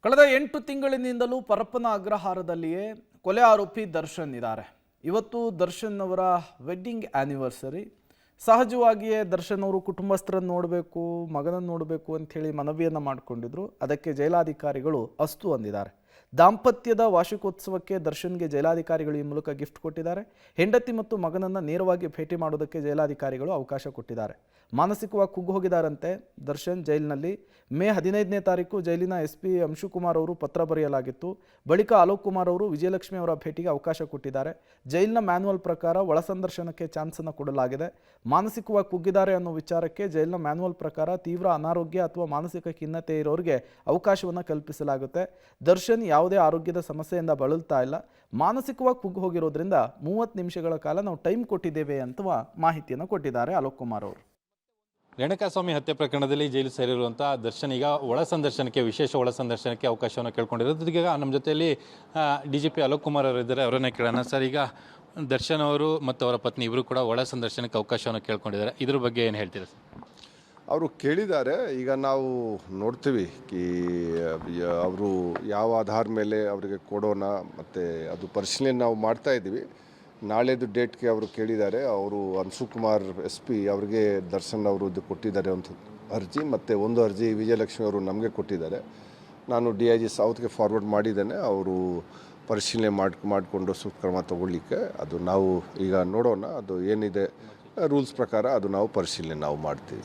ಕಳೆದ 8 ತಿಂಗಳಿನಿಂದಲೂ ಪರಪ್ಪನ ಅಗ್ರಹಾರದಲ್ಲಿಯೇ ಕೊಲೆ ಆರೋಪಿ ದರ್ಶನ್ ಇದ್ದಾರೆ. ಇವತ್ತು ದರ್ಶನ್ ಅವರ ವೆಡ್ಡಿಂಗ್ ಆನಿವರ್ಸರಿ. ಸಹಜವಾಗಿಯೇ ದರ್ಶನ್ ಅವರು ಕುಟುಂಬಸ್ಥರನ್ನು ನೋಡಬೇಕು, ಮಗನನ್ನು ನೋಡಬೇಕು ಅಂತ ಹೇಳಿ ಮನವಿಯನ್ನು ಮಾಡಿಕೊಂಡಿದ್ರು. ಅದಕ್ಕೆ ಜೈಲಾಧಿಕಾರಿಗಳು ಅಸ್ತು ಅಂದಿದ್ದಾರೆ. ದಾಂಪತ್ಯದ ವಾರ್ಷಿಕೋತ್ಸವಕ್ಕೆ ದರ್ಶನ್ಗೆ ಜೈಲಾಧಿಕಾರಿಗಳು ಈ ಮೂಲಕ ಗಿಫ್ಟ್ ಕೊಟ್ಟಿದ್ದಾರೆ. ಹೆಂಡತಿ ಮತ್ತು ಮಗನನ್ನು ನೇರವಾಗಿ ಭೇಟಿ ಮಾಡೋದಕ್ಕೆ ಜೈಲಾಧಿಕಾರಿಗಳು ಅವಕಾಶ ಕೊಟ್ಟಿದ್ದಾರೆ. ಮಾನಸಿಕವಾಗಿ ಕುಗ್ಗು ಹೋಗಿದ್ದಾರಂತೆ ದರ್ಶನ್. ಜೈಲಿನಲ್ಲಿ ಮೇ 15ನೇ ತಾರೀಕು ಜೈಲಿನ SP ಅಂಶುಕುಮಾರ್ ಅವರು ಪತ್ರ ಬರೆಯಲಾಗಿತ್ತು. ಬಳಿಕ ಅಲೋಕ್ ಕುಮಾರ್ ಅವರು ವಿಜಯಲಕ್ಷ್ಮಿ ಅವರ ಭೇಟಿಗೆ ಅವಕಾಶ ಕೊಟ್ಟಿದ್ದಾರೆ. ಜೈಲಿನ ಮ್ಯಾನ್ಯುವಲ್ ಪ್ರಕಾರ ಒಳ ಸಂದರ್ಶನಕ್ಕೆ ಚಾನ್ಸನ್ನು ಕೊಡಲಾಗಿದೆ. ಮಾನಸಿಕವಾಗಿ ಕುಗ್ಗಿದ್ದಾರೆ ಅನ್ನೋ ವಿಚಾರಕ್ಕೆ ಜೈಲಿನ ಮ್ಯಾನ್ಯುವಲ್ ಪ್ರಕಾರ ತೀವ್ರ ಅನಾರೋಗ್ಯ ಅಥವಾ ಮಾನಸಿಕ ಖಿನ್ನತೆ ಇರೋರಿಗೆ ಅವಕಾಶವನ್ನು ಕಲ್ಪಿಸಲಾಗುತ್ತೆ. ದರ್ಶನ್ ಯಾವುದೇ ಆರೋಗ್ಯದ ಸಮಸ್ಯೆಯಿಂದ ಬಳಲ್ತಾ ಇಲ್ಲ. ಮಾನಸಿಕವಾಗಿ ಕುಗ್ಗು ಹೋಗಿರೋದ್ರಿಂದ 30 ನಿಮಿಷಗಳ ಕಾಲ ನಾವು ಟೈಮ್ ಕೊಟ್ಟಿದ್ದೇವೆ ಅಂತ ಮಾಹಿತಿಯನ್ನು ಕೊಟ್ಟಿದ್ದಾರೆ ಅಲೋಕ್ ಕುಮಾರ್ ಅವರು. ರೇಣುಕಾಸ್ವಾಮಿ ಹತ್ಯೆ ಪ್ರಕರಣದಲ್ಲಿ ಜೈಲು ಸೇರಿರುವಂಥ ದರ್ಶನ್ ಈಗ ಒಳ ಸಂದರ್ಶನಕ್ಕೆ, ವಿಶೇಷ ಒಳ ಸಂದರ್ಶನಕ್ಕೆ ಅವಕಾಶವನ್ನು ಕೇಳ್ಕೊಂಡಿರೋದು. ಈಗ ನಮ್ಮ ಜೊತೆಯಲ್ಲಿ DGP ಅಲೋಕ್ ಕುಮಾರ್ ಅವರು ಇದ್ದಾರೆ, ಅವರನ್ನೇ ಕೇಳೋಣ. ಸರ್, ಈಗ ದರ್ಶನ್ ಅವರು ಮತ್ತು ಅವರ ಪತ್ನಿ ಇಬ್ಬರು ಕೂಡ ಒಳ ಸಂದರ್ಶನಕ್ಕೆ ಅವಕಾಶವನ್ನು ಕೇಳ್ಕೊಂಡಿದ್ದಾರೆ. ಇದ್ರ ಬಗ್ಗೆ ಏನು ಹೇಳ್ತೀರಾ ಸರ್? ಅವರು ಕೇಳಿದ್ದಾರೆ. ಈಗ ನಾವು ನೋಡ್ತೀವಿ ಅವರು ಯಾವ ಆಧಾರ ಮೇಲೆ ಅವರಿಗೆ ಕೊಡೋಣ, ಮತ್ತು ಅದು ಪರಿಶೀಲನೆ ನಾವು ಮಾಡ್ತಾ ಇದ್ದೀವಿ. ನಾಳೆದು ಡೇಟ್ಗೆ ಅವರು ಕೇಳಿದ್ದಾರೆ. ಅವರು ಅಂಶುಕುಮಾರ್ SP ಅವರಿಗೆ ದರ್ಶನ್ ಅವರು ಕೊಟ್ಟಿದ್ದಾರೆ ಒಂದು ಅರ್ಜಿ, ಮತ್ತು ಒಂದು ಅರ್ಜಿ ವಿಜಯಲಕ್ಷ್ಮಿ ಅವರು ನಮಗೆ ಕೊಟ್ಟಿದ್ದಾರೆ. ನಾನು DIG ಸೌತ್ಗೆ ಫಾರ್ವರ್ಡ್ ಮಾಡಿದ್ದೇನೆ. ಅವರು ಪರಿಶೀಲನೆ ಮಾಡಿಕೊಂಡು ಸೂಕ್ತ ಕ್ರಮ ತಗೊಳ್ಳಿಕ್ಕೆ ಅದು ನಾವು ಈಗ ನೋಡೋಣ. ಅದು ಏನಿದೆ ರೂಲ್ಸ್ ಪ್ರಕಾರ ಅದು ನಾವು ಪರಿಶೀಲನೆ ನಾವು ಮಾಡ್ತೀವಿ.